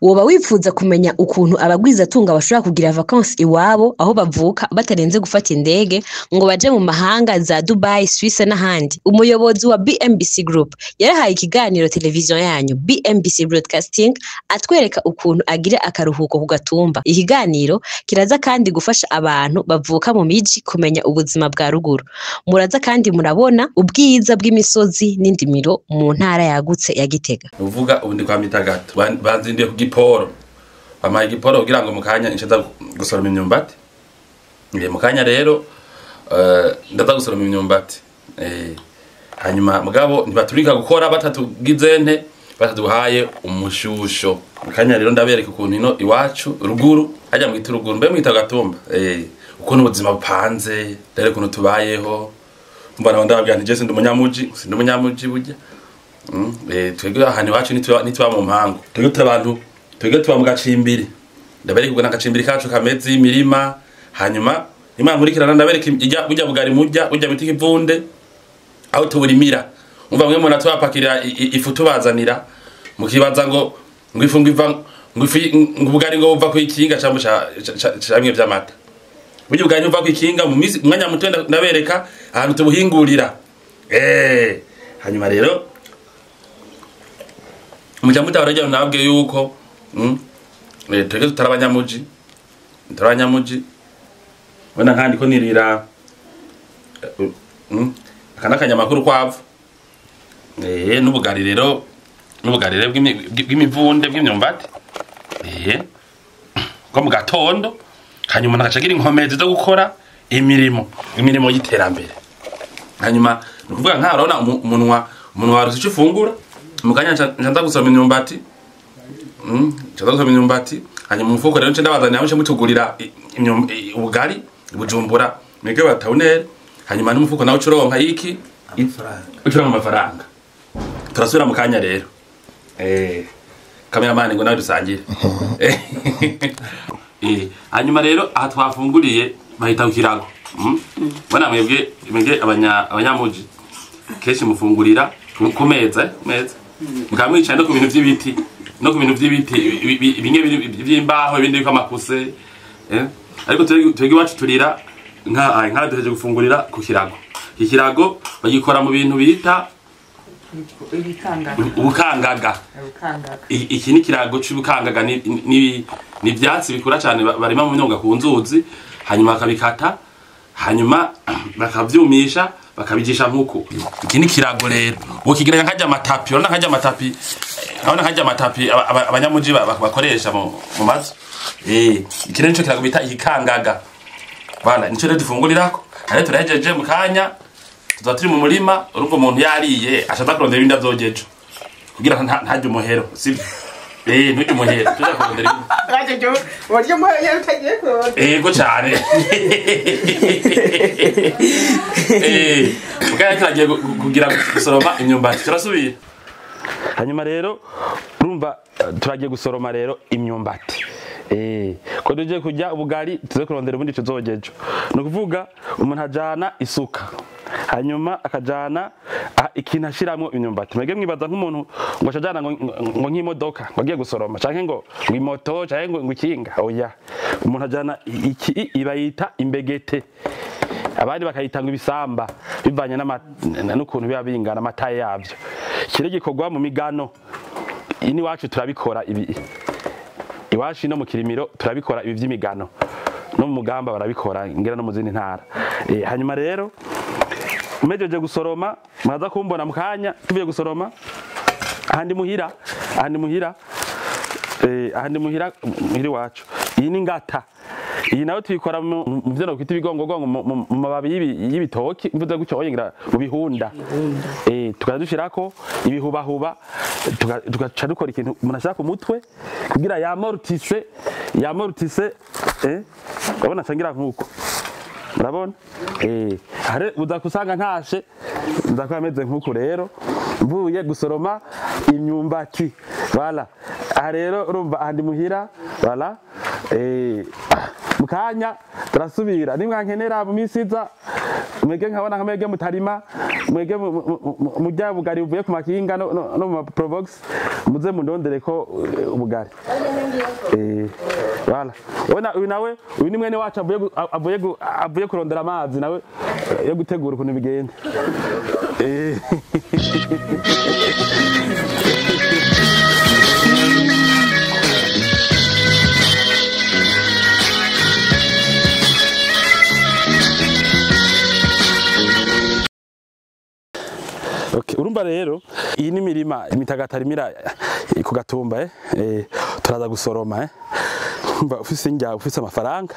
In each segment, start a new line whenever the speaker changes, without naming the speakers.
woba wifuza kumenya ukuntu abagwizatunga bashobora kugira vacances iwabo aho bavuka batarenze gufata indege ngo baje mu mahanga za Dubai, Suisse n'ahandi. Umuyobozi wa BMBC Group yarahaye ikiganiro televiziyo yanyu BMBC Broadcasting atwereka ukuntu agira akaruhuko ku gatumba. Ikiganiro kiraza kandi gufasha abantu bavuka mu miji kumenya ubuzima bwa ruguru. Muraza kandi murabona ubwiza bw'imisozi n'indimiro mu ntara yagutse ya Gitega.
Uvuga ubundi kwa Mitagato bazindiye ku Giporo, bamaye Giporo kugira ngo mukanya inshaza gusoroma imyumbati. Mukanya rero ndaza gusoroma imyumbati. Hanyuma mugabo ntibaturika gukora batatugizente bataduhaye umushusho. Mukanya rero ndabereka ukuntu ino iwacu ruguru hajya mu gituruguru mbe mwita Gatumba. Ukuntu ubuzima bupanze dere ukuntu tubayeho. Mbana ndababwira nti je sindi umunyamuji burya. Twebwe ahantu iwacu nitwa mu mpango. Twebwe tuba mu gacimbiri. Ndabereka uko nagacimbiri kacu kameze imirima. Hanyuma Imana nkurikirana ndabereka burya bugari murya burya biti kivunde aho tuburimira. Umva mwe mona twapakira ifu tubazanira mukibaza ngo ngwifunga iva ngubugari ngo buva ku ikinga cyangwa cyamwe by'amata. Burya bugari buva ku ikinga mu mwanya muto ndabereka ahantu tubuhingurira. Hanyuma rero muja mutarajya nabwe yuko twege tutarabanyamuji Wana kandi ko nirira akana kanyamakuru kwavu n'ubugari rero bw'imivunde bw'imyumbati ko mu gatondo hanyuma nakacagira inkomezi zo gukora imirimo y'iterambere. Hanyuma nukuvuga nkarona umunwa warusica ifungura mukanya ncanza gusoma imyumbati hanyuma umufuko rero nce ndabazanira aho nce mutugurira ubugari Bujumbura mege batawunere. Hanyuma n'umufuko nawe ucuronka iki ucuronka amafaranga. Turasubira mu kanya rero kameramani ngo nawe dusangire. Hanyuma rero aha twafunguriye bahita ukirago. Bana mwebwe abanyamuji keshi mufungurira ku meza mukamwica no ku bintu by'ibiti bimwe by'imbaho ibindi biko amakuse. Ariko twege wacu turira nka duheje gufungurira ku kirago. Ikirago bagikora mu bintu bita ubukangaga. Iki ni kirago cy'ubukangaga ni ibyatsi bikura cyane barima mu myonga ku nzuzi hanyuma bakabikata hanyuma bakavyumisha bakabigisha nkuko. Iki ni kirago rero ukigeranya nkajya amatapi urabona nkajya amatapi abanyamuji bakoresha mu mazu. Iki nico kirago bita ikangaga. Bana nico rero dufungurirako. Hare turahejeje mu kanya tuza turi mu murima urumva umuntu yariye ashaka kurondera ibindi avyogejo kugira ntajye umuhero sibyo. Ntujye umuhero tuza kurondera ibindi
Raje waryo umuhero utagiye kurondera.
Go cyane. Mukanya turagiye kugira gusoroma imyumbati turasubira. Hanyuma rero urumva turagiye gusoroma rero imyumbati. Ko duje kujya ubugari tuze kurondera ubundi tuzogejo. No kuvuga umuntu ajana isuka. Hanyuma akajana ikintu ashiramo imyumbati. Mwege mwibaza nk'umuntu ngo ashajana ngo nk'imodoka ngo agiye gusoroma canke ngo imoto canke ngo ikinga. Oya. Umuntu ajana iki ibayita imbegete. Abandi bakayitanga ibisamba bivanye n'ukuntu biba bingana amataye yavyo. Kire gikorwa mu migano. Ini wacu turabikora ibi. Iwashi no mu Kirimiro turabikora ibi vy'imigano. No mu Mugamba barabikora ngera no mu zindi ntara. Hanyuma rero umejeje gusoroma mwaza kumbona mukanya tubiye gusoroma ahandi muhira muhiri wacu. Iyi ni ngata. Iyi nawe tuyikora mu vyano kwita ibigongogongo mu mababi y'ibitoki mvuze gucyo oyingira mu bihunda. Tukadushirako ibihubahuba tugaca dukora ikintu umuntu ashaka ku mutwe kugira yamortise urabona sangira nkuko murabona hare uzakusanga ntashe ndakwameze nkuko rero mvuye gusoroma imyumbati voilà rero urumva ahandi muhira voilà
mukanya turasubira nimwankenera mu misiza mwege nkabona nkamege mutarima mwege mujya bugari uvuye ku makinga no mu probox muze mundondere ko ubugari wala uyu nawe uyu ni mwene wacu avuye kurondera amazi nawe yo gutegura ukuntu bigenda Okay, urumva rero iyi ni mirima imitagatarimira ku gatumba turaza gusoroma mba ufise njya ufise amafaranga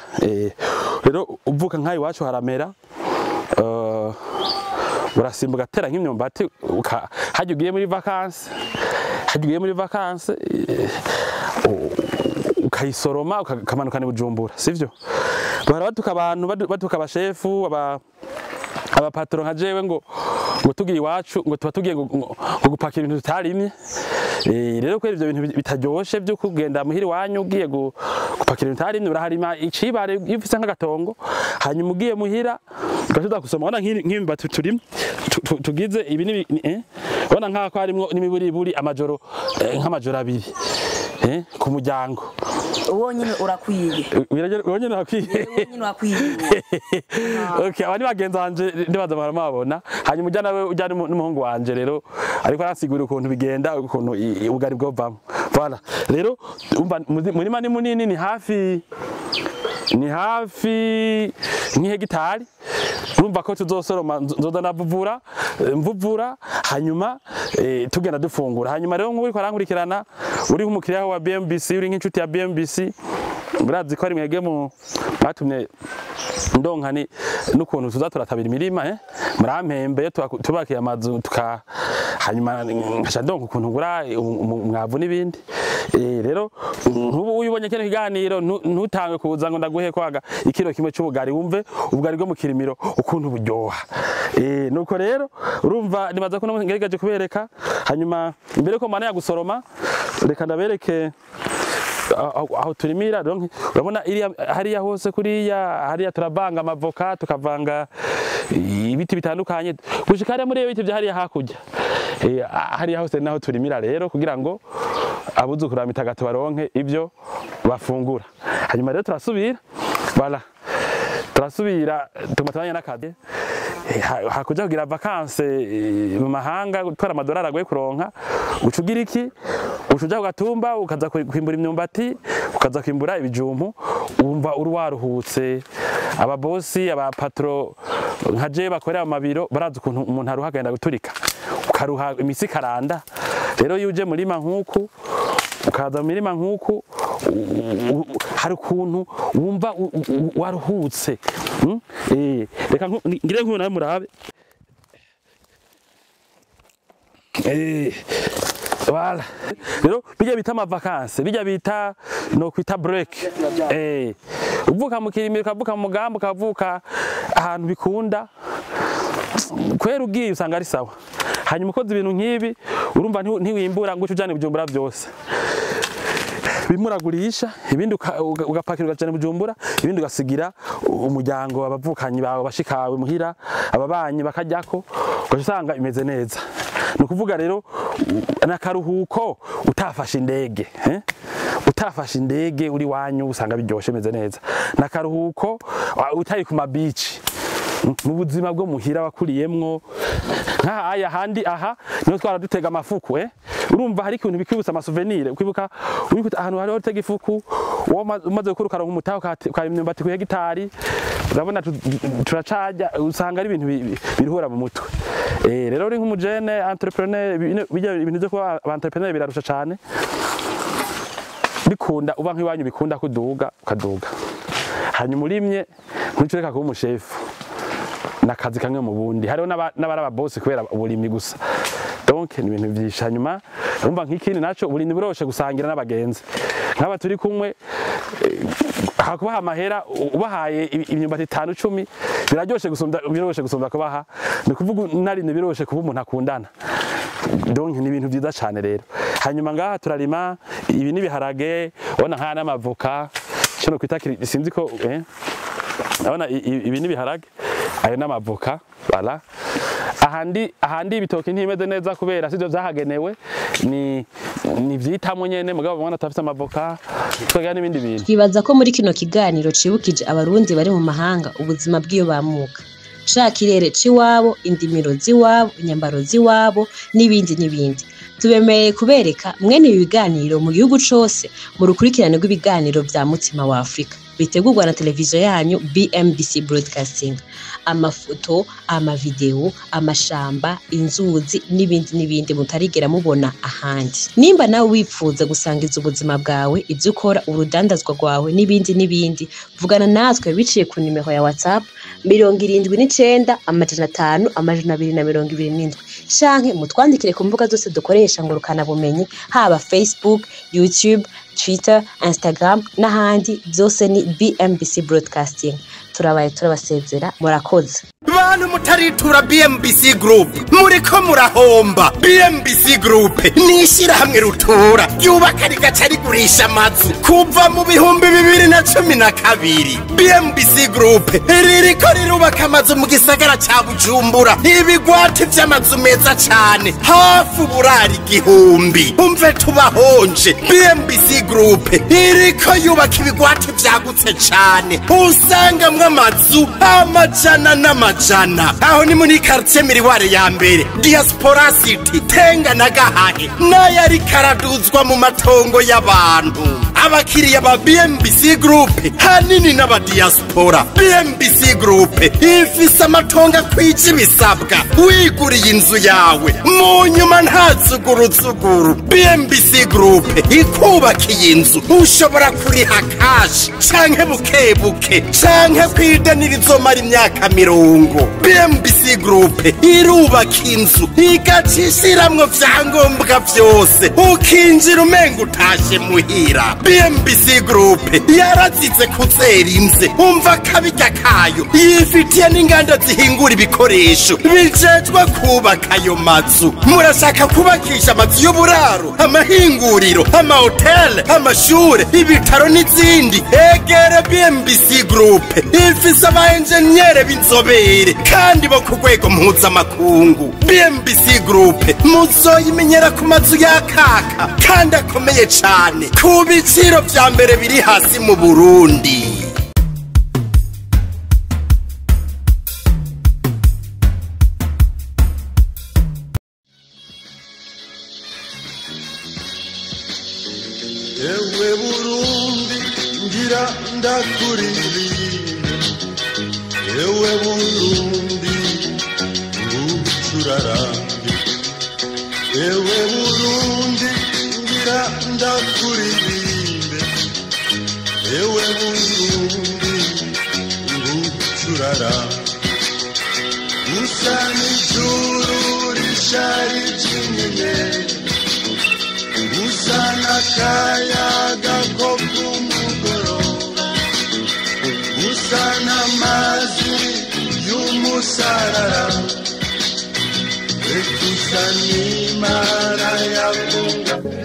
rero uvuka nkayi wacu haramera urasimbuka gatera nk'imyumbati hajugiye muri vacances ukayisoroma ukamanuka ni Bujumbura sivyo barabatuka abantu batuka abashefu abapatron nka jewe ngo tugiye iwacu ngo tuba tugiye gupakira ibintu tutarimye rero kwera ivyo bintu bitaryoshe byo kugenda muhiri wanyu ugiye gupakira ibintu tutarimye uraharima icibare ifise nk'agatongo hanyuma ugiye muhira ugashoza gusoma ona nk'imba turimye tugize ibi ni ona nkako harimo n'imiburiburi amajoro nk'amajoro abiri ku muryango
Uwonyine urakwiye.
Uwonyine urakwiye. Okay, abandi bagenza wanje ndibaza baramabona. Hanyuma ujya nawe ujya n'umuhungu wanje rero ariko arasigura ukuntu bigenda ukuntu ubugari bwo vamo. Voilà. Rero umva murima ni munini ni hafi nk'hegitari. Urumva ko tuzosoroma nzoza navuvura mvuvura hanyuma tugenda dufungura. Hanyuma rero nk'uri kwarankurikirana uri nk'umukiriya wa BMBC uri nk'inshuti ya BMBC murazi ko ari mwege mu batumye ndonkani n'ukuntu tuza turatabira imirima murampembe tubakiye amazu hanyuma ngasha ndonka ukuntu ngura umwavu n'ibindi rero nkubu uyibonye kene kiganiro ntutange kuza ngo ndaguhe kwaga ikiro kimwe cy'ubugari wumve ubugari bwo mu kirimiro ukuntu buryoha nuko rero urumva nibaza ko ngerigaje kubereka hanyuma imbere ko mana ya gusoroma reka ndabereke aho turimira urabona hariya hose kuriya hariya turabanga amavoka tukavanga ibiti bitandukanye gushika hariya muri ibiti bya hariya hakurya hariya hose naho turimira rero kugira ngo abuzukura mitagatu baronke ibyo bafungura hanyuma rero turasubira tumatanya n'akade hakuja kugira vacances mu mahanga gutwara amadolari agoye kuronka ucugira iki ucuja kugatumba ukaza kwimbura imyumbati ukaza kwimbura ibijumpu umva urwaruhutse ababosi abapatro nka je bakorera mu mabiro barazi ukuntu umuntu aruha agenda guturika ukaruha imisi karanda rero yuje murima nkuku ukaza mu mirima nkuku hari ukuntu wumva waruhutse reka ngire nk'ubu nawe murabe voilà rero bijya bita amavacances bijya bita no kwita break uvuka mu kirimiro ukavuka mu mugambo ukavuka ahantu bikunda kwera ugiye usanga ari sawa hanyuma ukoze ibintu nk'ibi urumva ntiwimbura ngo ujane Bujumbura byose bimuragurisha ibindi ugapakira ugajana Bujumbura ibindi ugasigira umuryango abavukanyi bawe bashikawe muhira ababanyi bakajyako ugasanga imeze neza nukuvuga rero nakaruhuko utafashe indege utafashe indege uri wanyu usanga biryoshe meze neza nakaruhuko utari ku mabici mu buzima bwo muhira wakuriyemwo nk'aya handi aha niho twara dutega amafuku urumva hari ikintu bikwibutsa amasouvenir ukwibuka ahantu hari utega ifuku umaze gukora ukaronka umutaho kwa imyumbati ku hegitari urabona turacaja usanga ari ibintu biruhura mu mutwe rero uri nk'umujene entrepreneur bijya ibintu byo kuba entrepreneur birarusha cyane bikunda uba nk'iwanyu bikunda kuduga ukaduga hanyuma urimye ntucureka kuba umushefu nakazi kamwe mu bundi hariho n'abaraba boss kubera uburimyi gusa donc ni ibintu byinshi hanyuma urumva nk'ikindi naco uburimyi buroshe gusangira n'abagenzi nk'aba turi kumwe hakubaha amahera ubahaye imyumbati 5-10 biroshe gusumba kubaha ni kuvuga narinne biroshe kuba umuntu akundana donc ni ibintu byiza cyane rero hanyuma ngaha turarima ibi ni biharage ubona nk'ana amavoka cyo kwita sinzi ko abona ibi ni biharage ayo n'amavoka bala ahandi ibitoki ntimeze neza kubera sivyo vyahagenewe ni vyitamo nyene mugabo mwana tafite amavoka twagira n'ibindi bintu.
Twibaza ko muri kino kiganiro cibukije abarundi bari mu mahanga ubuzima bw'iyo bamuka ca kirere ciwabo, indimiro ziwabo, inyambaro ziwabo n'ibindi. Tubemeye kubereka mwene ibi biganiro mu gihugu cose mu rukurikirane rw'ibiganiro vya Mutima wa Afrika bitegurwa na televiziyo yanyu BMBC Broadcasting. Amafoto, amavideo, amashamba, inzuzi n'ibindi mutarigera mubona ahandi. Nimba nawe wipfuza gusangiza ubuzima bwawe, ivyo ukora, urudandazwa rwawe n'ibindi, vugana natwe biciye ku nimero ya WhatsApp 79 500 227 canke mutwandikire ku mbuga zose dukoresha ngurukana bumenyi haba Facebook, YouTube, Twitter, Instagram n'ahandi byose ni BMBC Broadcasting. Turabaye turabasezera murakoze.
Bantu mutaritura BMBC Group muriko murahomba. BMBC Group nishira hamwe rutura yubaka rigaca rigurisha amazu kuva mu 2012. BMBC Group ririko rirubaka amazu mu gisagara ca Bujumbura, ibigwati vy'amazu meza cane hafi uburari 1000. Umve tubahonje. BMBC Group iriko yubaka ibigwati vyagutse cane usanga amazu amajana n'amajana. Aho ni muri quartier Miriware ya mbere, Diaspora City, Tenga na Gahage, n'ayari karaduzwa mu matongo y'abantu. Abakiriya ba BMBC Group hanini n'aba diaspora. BMBC Group ifise amatongo kwije bisabwa wiguriye inzu yawe mu nyuma ntazuguruzuguru. BMBC Group ikubakiye inzu ushobora kuriha cash canke bukebuke canke kwidanira izomara imyaka 50. BMBC Group irubaka inzu igacishiramwo vyangombwa vyose ukinjira umenga utashe muhira. BMBC Group yarazize kuzera inze umva kabijya kayo yifitiye n'inganda zihingura ibikoresho bijejwe kubaka ayo mazu. Murashaka kubakisha amazu y'uburaro, amahinguriro, amahotel, amashure, ibitaro n'izindi, egere BMBC Group ifise abaenjenyere b'inzobere kandi bo ku rwego mpuzamakungu. BMBC Group muzoyimenyera ku mazu yakaka kandi akomeye cane ku biciro vya mbere biri hasi mu Burundi.
Ewe Burundi ngira ndakuririmbe, ewe Burundi ngucurarange, ewe Burundi ngira ndakuririmbe, ewe Burundi ngucurarange. Usa n'ijuru rishari ry'inyenyeri, usa n'akayaga ko kumugoroba, usa n'amazi y'umusarara, ekusa n'Imana yakungabiye,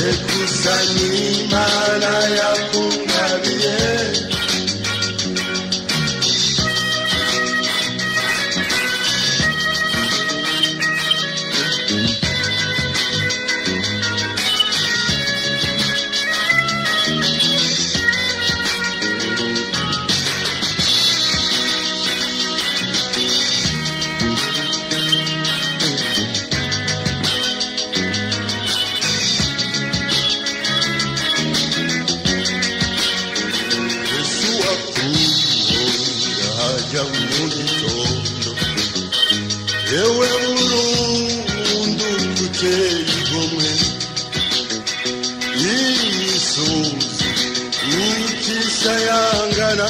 ekusa n'Imana yakungabiye. Ewe Burundi uteye igomwe, imisozi ikisayangana,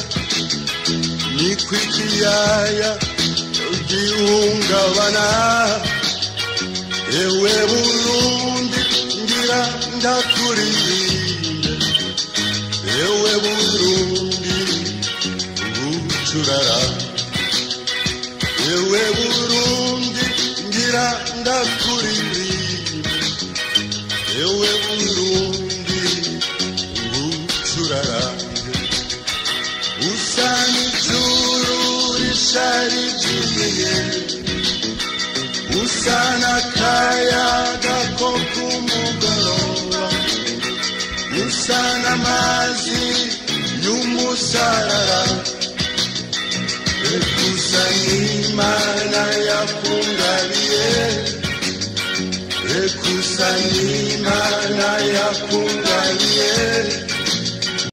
niko ikiyaya gihungabana. Ewe Burundi ngira ndakuririmbe, ewe Burundi ngucurarange, ewe Burundi ngira ndakuririmbe, ewe Burundi ngucurarange. usana kayaga ko kumugoroba usana amazi y'umusarara ekusana imana yakungariye ekusana imana yakungariye